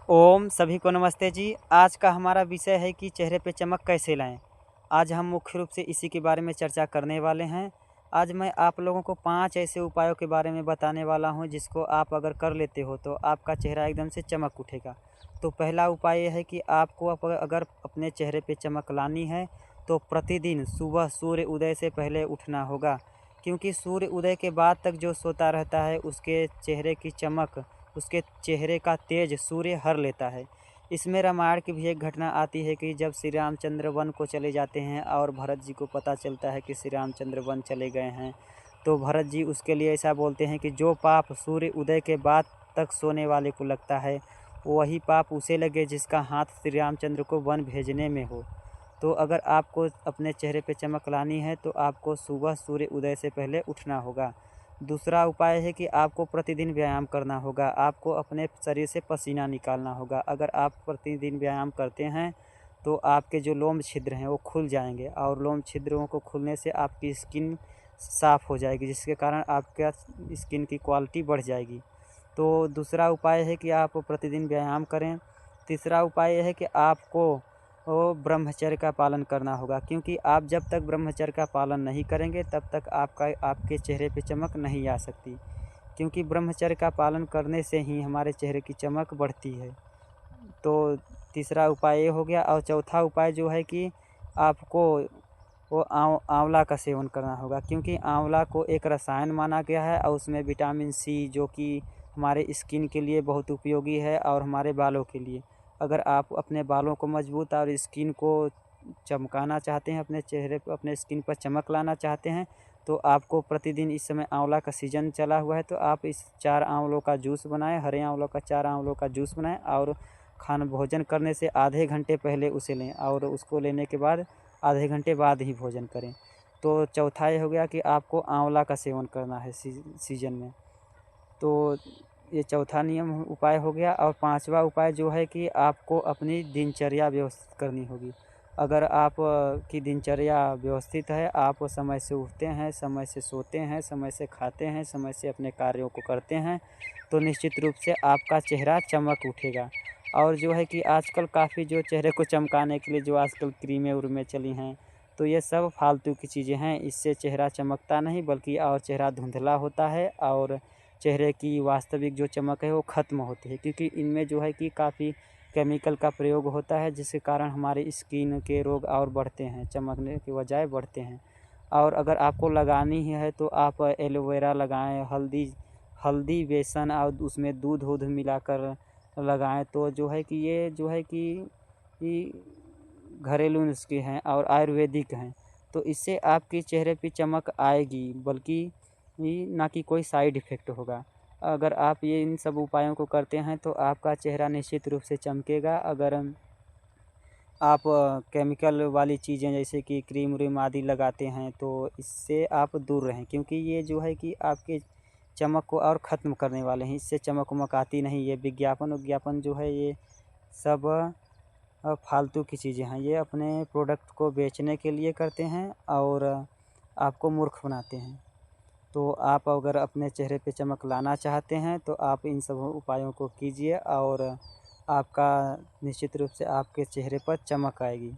ओम सभी को नमस्ते जी। आज का हमारा विषय है कि चेहरे पे चमक कैसे लाएं। आज हम मुख्य रूप से इसी के बारे में चर्चा करने वाले हैं। आज मैं आप लोगों को 5 ऐसे उपायों के बारे में बताने वाला हूं जिसको आप अगर कर लेते हो तो आपका चेहरा एकदम से चमक उठेगा। तो पहला उपाय यह है कि आपको अगर अपने चेहरे पे चमक लानी है तो प्रतिदिन सुबह सूर्य उदय से पहले उठना होगा, क्योंकि सूर्य उदय के बाद तक जो सोता रहता है उसके चेहरे की चमक, उसके चेहरे का तेज सूर्य हर लेता है। इसमें रामायण की भी एक घटना आती है कि जब श्री रामचंद्र वन को चले जाते हैं और भरत जी को पता चलता है कि श्री रामचंद्र वन चले गए हैं, तो भरत जी उसके लिए ऐसा बोलते हैं कि जो पाप सूर्य उदय के बाद तक सोने वाले को लगता है वही पाप उसे लगे जिसका हाथ श्री रामचंद्र को वन भेजने में हो। तो अगर आपको अपने चेहरे पे चमक लानी है तो आपको सुबह सूर्य उदय से पहले उठना होगा। दूसरा उपाय है कि आपको प्रतिदिन व्यायाम करना होगा। आपको अपने शरीर से पसीना निकालना होगा। अगर आप प्रतिदिन व्यायाम करते हैं तो आपके जो लोम छिद्र हैं वो खुल जाएंगे और लोम छिद्रों को खुलने से आपकी स्किन साफ़ हो जाएगी, जिसके कारण आपका स्किन की क्वालिटी बढ़ जाएगी। तो दूसरा उपाय है कि आप प्रतिदिन व्यायाम करें। तीसरा उपाय है कि आपको ब्रह्मचर्य का पालन करना होगा, क्योंकि आप जब तक ब्रह्मचर्य का पालन नहीं करेंगे तब तक आपके चेहरे पे चमक नहीं आ सकती, क्योंकि ब्रह्मचर्य का पालन करने से ही हमारे चेहरे की चमक बढ़ती है। तो तीसरा उपाय ये हो गया। और चौथा उपाय जो है कि आपको वो आंवला का सेवन करना होगा, क्योंकि आंवला को एक रसायन माना गया है और उसमें विटामिन सी, जो कि हमारे स्किन के लिए बहुत उपयोगी है और हमारे बालों के लिए। अगर आप अपने बालों को मजबूत और स्किन को चमकाना चाहते हैं, अपने चेहरे पर अपने स्किन पर चमक लाना चाहते हैं, तो आपको प्रतिदिन, इस समय आंवला का सीज़न चला हुआ है, तो आप इस 4 आंवलों का जूस बनाएं, हरे आंवलों का 4 आंवलों का जूस बनाएं और भोजन करने से आधे घंटे पहले उसे लें और उसको लेने के बाद आधे घंटे बाद ही भोजन करें। तो चौथा ये हो गया कि आपको आंवला का सेवन करना है सीजन में। तो ये चौथा नियम उपाय हो गया। और पांचवा उपाय जो है कि आपको अपनी दिनचर्या व्यवस्थित करनी होगी। अगर आप की दिनचर्या व्यवस्थित है, आप समय से उठते हैं, समय से सोते हैं, समय से खाते हैं, समय से अपने कार्यों को करते हैं, तो निश्चित रूप से आपका चेहरा चमक उठेगा। और जो है कि आजकल काफ़ी जो चेहरे को चमकाने के लिए जो आजकल क्रीमें उर्में चली हैं, तो ये सब फालतू की चीज़ें हैं। इससे चेहरा चमकता नहीं बल्कि और चेहरा धुंधला होता है और चेहरे की वास्तविक जो चमक है वो ख़त्म होती है, क्योंकि इनमें जो है कि काफ़ी केमिकल का प्रयोग होता है, जिसके कारण हमारे स्किन के रोग और बढ़ते हैं, चमकने के बजाय बढ़ते हैं। और अगर आपको लगानी ही है तो आप एलोवेरा लगाएं, हल्दी हल्दी बेसन और उसमें दूध वूध मिलाकर लगाएं। तो जो है कि ये जो है कि घरेलू नुस्खे हैं और आयुर्वेदिक हैं, तो इससे आपके चेहरे पे चमक आएगी, बल्कि ना कि कोई साइड इफ़ेक्ट होगा। अगर आप ये इन सब उपायों को करते हैं तो आपका चेहरा निश्चित रूप से चमकेगा। अगर आप केमिकल वाली चीज़ें जैसे कि क्रीम व्रीम आदि लगाते हैं तो इससे आप दूर रहें, क्योंकि ये जो है कि आपके चमक को और ख़त्म करने वाले हैं। इससे चमक वमक आती नहीं। ये विज्ञापन उज्ञापन जो है ये सब फालतू की चीज़ें हैं। ये अपने प्रोडक्ट को बेचने के लिए करते हैं और आपको मूर्ख बनाते हैं। तो आप अगर अपने चेहरे पे चमक लाना चाहते हैं तो आप इन सब उपायों को कीजिए और आपका निश्चित रूप से आपके चेहरे पर चमक आएगी।